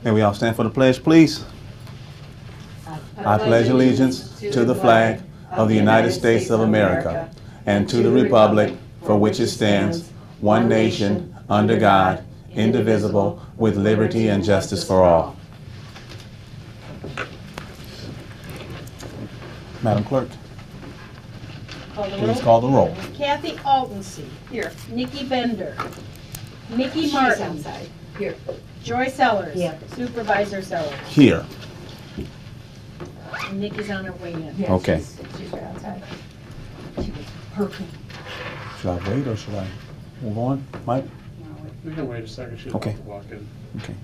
May we all stand for the pledge, please? I pledge allegiance to the flag of the United States of America and to the republic for which it stands, one nation, under God, indivisible, with liberty and justice for all. Madam Clerk, please call the roll. Kathy Altense. Here. Nikki Bender. Mickey Martin. Here. Joy Sellers. Yeah. Supervisor Sellers. Here. And Nikki's on her way in. Yeah, Okay. She's right outside. She was perfect. Should I wait or should I move on? Mike? We can wait a second. She's Okay. about to walk in. Okay.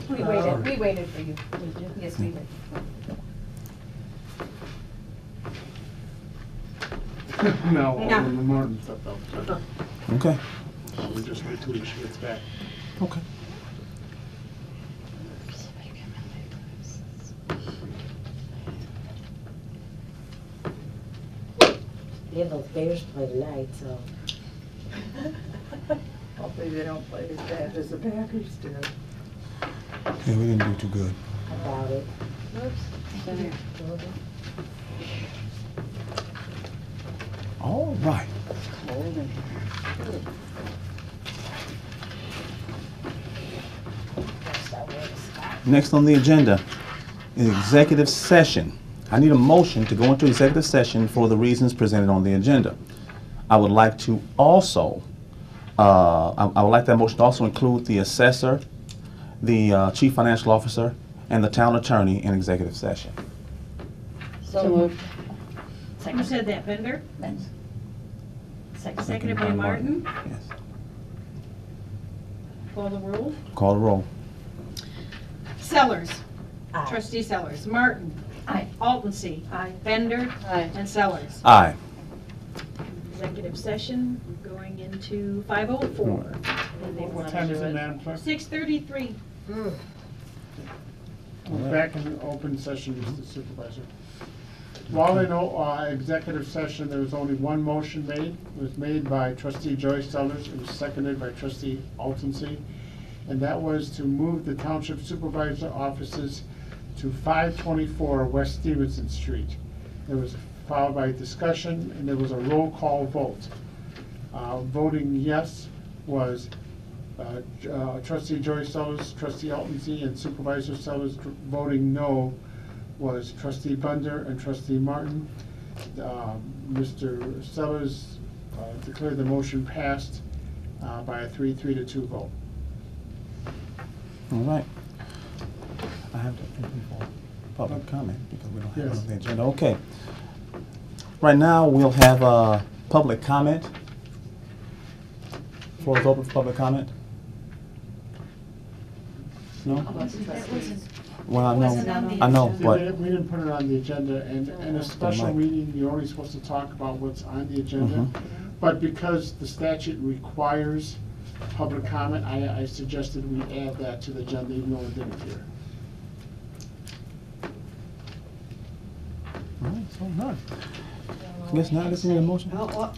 We waited for you. Yes, we did. No, No. Alderman Martin's up though. Okay. So we just wait till she gets back. Okay. Yeah, those Bears play tonight, so. Hopefully they don't play as bad as the Packers did. Yeah, we didn't do too good. I doubt it. All right. Cold in here. Next on the agenda is executive session. I need a motion to go into executive session for the reasons presented on the agenda. I would like to also, I would like that motion to also include the assessor, the chief financial officer, and the town attorney in executive session. So moved. Who said that, Bender? Seconded by Martin. Yes. Call the roll. Call the roll. Sellers. Aye. Trustee Sellers. Martin. Aye. Altense. Aye. Bender. Aye. And Sellers. Aye. Executive session going into 5:04. What time is it, Madam Clerk? 6:33. We're back in open session, Mr. Supervisor. While in executive session, there was only one motion made. It was made by Trustee Joy Sellers. It was seconded by Trustee Altense. And that was to move the Township Supervisor offices to 524 West Stevenson Street. It was followed by discussion, and there was a roll call vote. Voting yes was Trustee Joy Sellers, Trustee Altense, and Supervisor Sellers. Voting no was Trustee Bender and Trustee Martin. Mr. Sellers declared the motion passed by a 3-2 vote. All right. I have to open for public comment because we don't have it Yes. on the agenda. Okay. Right now, we'll have public comment. Floor is open for public comment. No? Well, I know, but We didn't put it on the agenda, and in a special Mike. meeting, you're only supposed to talk about what's on the agenda. Mhm. But because the statute requires public comment, I suggested we add that to the agenda, even though it didn't here. all right, so none. I guess now, I guess we need a motion. Oh, well,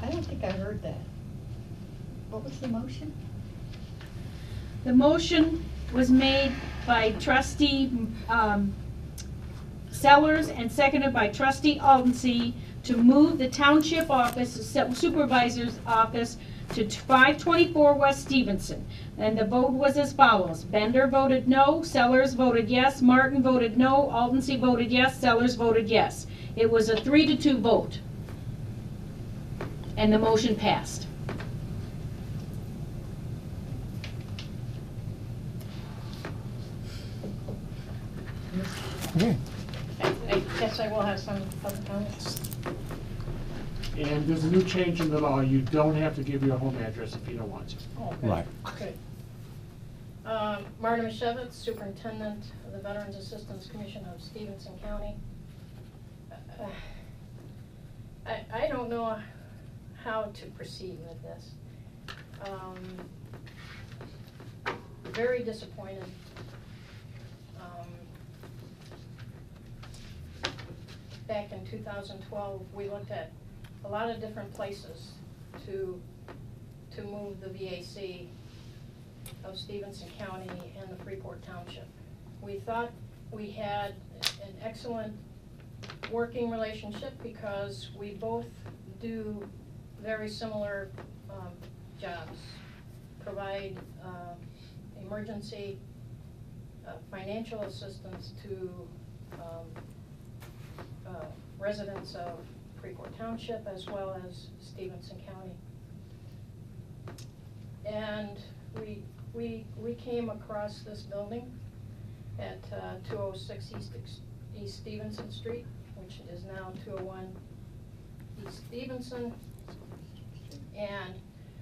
I don't think I heard that. What was the motion? The motion was made by Trustee Sellers and seconded by Trustee Altense to move the Township office, Supervisor's office, to 524 West Stevenson. And the vote was as follows. Bender voted no, Sellers voted yes, Martin voted no, Altense voted yes, Sellers voted yes. It was a 3-2 vote. And the motion passed. Okay. I guess I will have some public comments. And there's a new change in the law, you don't have to give your home address if you don't want to. Okay. Right. Okay. Marta Mashevitz, Superintendent of the Veterans Assistance Commission of Stevenson County. I don't know how to proceed with this. Very disappointed. Back in 2012, we looked at a lot of different places to move the VAC of Stevenson County and the Freeport Township. We thought we had an excellent working relationship because we both do very similar jobs, provide emergency financial assistance to residents of Freeport Township as well as Stevenson County. And we came across this building at 206 East Stevenson Street, which is now 201 East Stevenson. And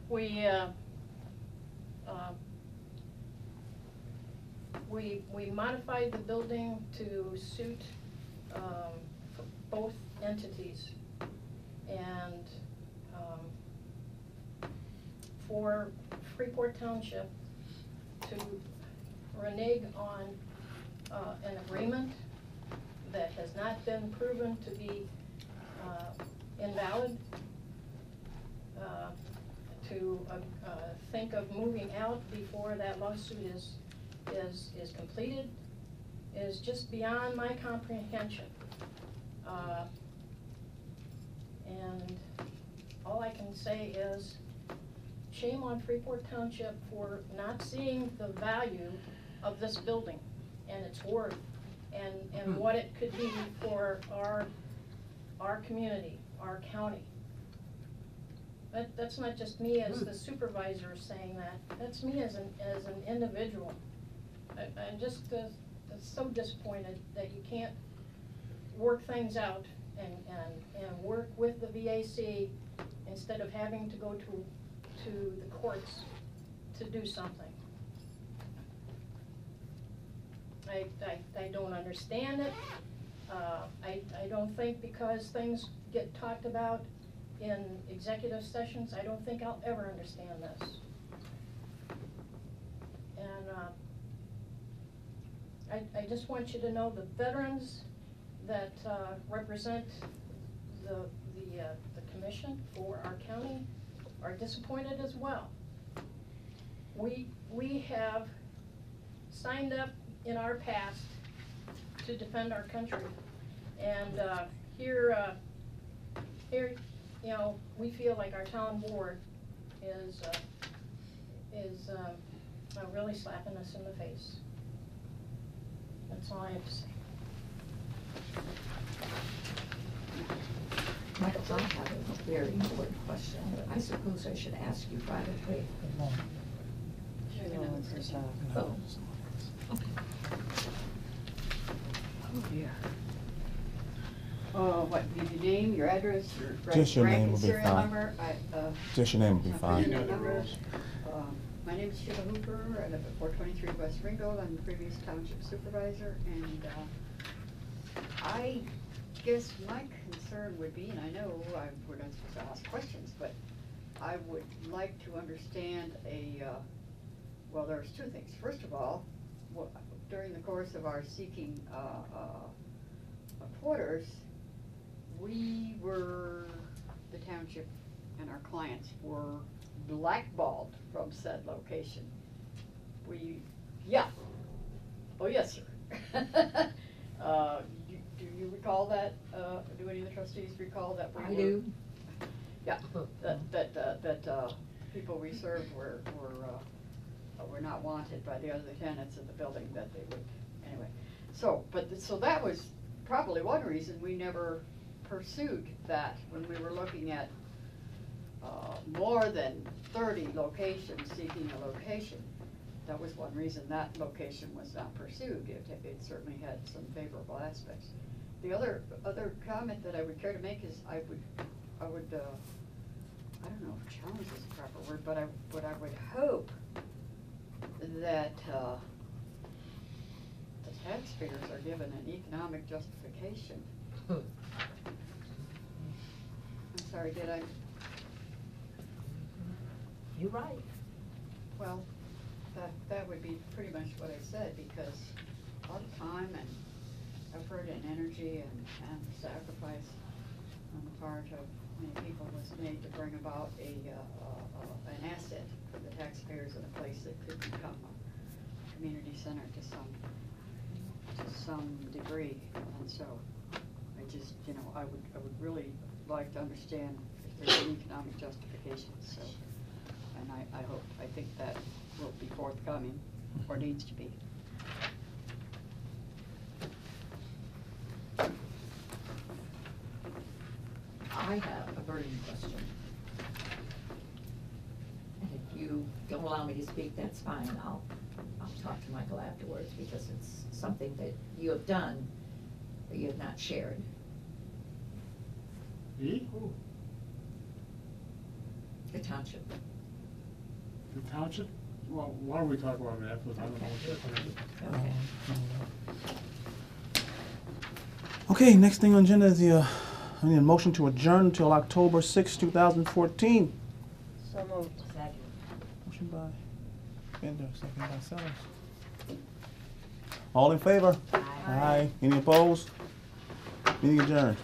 we modified the building to suit both entities. And for Freeport Township to renege on an agreement that has not been proven to be invalid, to think of moving out before that lawsuit is completed is just beyond my comprehension. And all I can say is shame on Freeport Township for not seeing the value of this building and its worth and what it could be for our community, our county. That's not just me as the supervisor saying that. That's me as an individual. I'm just so disappointed that you can't work things out and work with the VAC instead of having to go to the courts to do something. I don't understand it. I don't think because things get talked about in executive sessions, I don't think I'll ever understand this. And I just want you to know the veterans that represent the commission for our county are disappointed as well. We have signed up in our past to defend our country, and here, you know, we feel like our town board is really slapping us in the face. That's all I have to say. Michael, I have a very important question that I suppose I should ask you privately. Oh. Okay. Oh, dear. What, give your name, your address, your Just your rank name and will be serial fine. number? Just your name will be fine. You know the rules. My name is Sheila Hooper. I live at 423 West Ringgold. I'm the previous township supervisor, and I guess my concern would be, and I know we're not supposed to ask questions, but I would like to understand well, there's two things. First of all, during the course of our seeking quarters, the township and our clients were blackballed from said location. Oh, yes, sir. Do you recall that? Do any of the trustees recall that? I do. Yeah, that people we served were not wanted by the other tenants of the building that they would, anyway. So that was probably one reason we never pursued that when we were looking at more than 30 locations seeking a location. That was one reason that location was not pursued. It certainly had some favorable aspects. The other comment that I would care to make is would, I don't know if challenge is the proper word, but I would hope that, the taxpayers are given an economic justification. I'm sorry, did I? You're right. Well, that would be pretty much what I said, because a lot of time and effort and energy and sacrifice on the part of many people was made to bring about an asset for the taxpayers in a place that could become a community center to some degree. And so I just, I would really like to understand if there's an economic justification, so. And I think that will be forthcoming, or needs to be. I have a burning question. And if you don't allow me to speak, that's fine. I'll talk to Michael afterwards, because it's something that you have done that you have not shared. Me? The township. The township? Well, why don't we talk about it afterwards? I don't know. Okay. Okay, next thing on agenda is I need a motion to adjourn until October 6, 2014. So moved. Second. Motion by Bender, second by Sellers. All in favor? Aye. Any opposed? Meeting adjourned.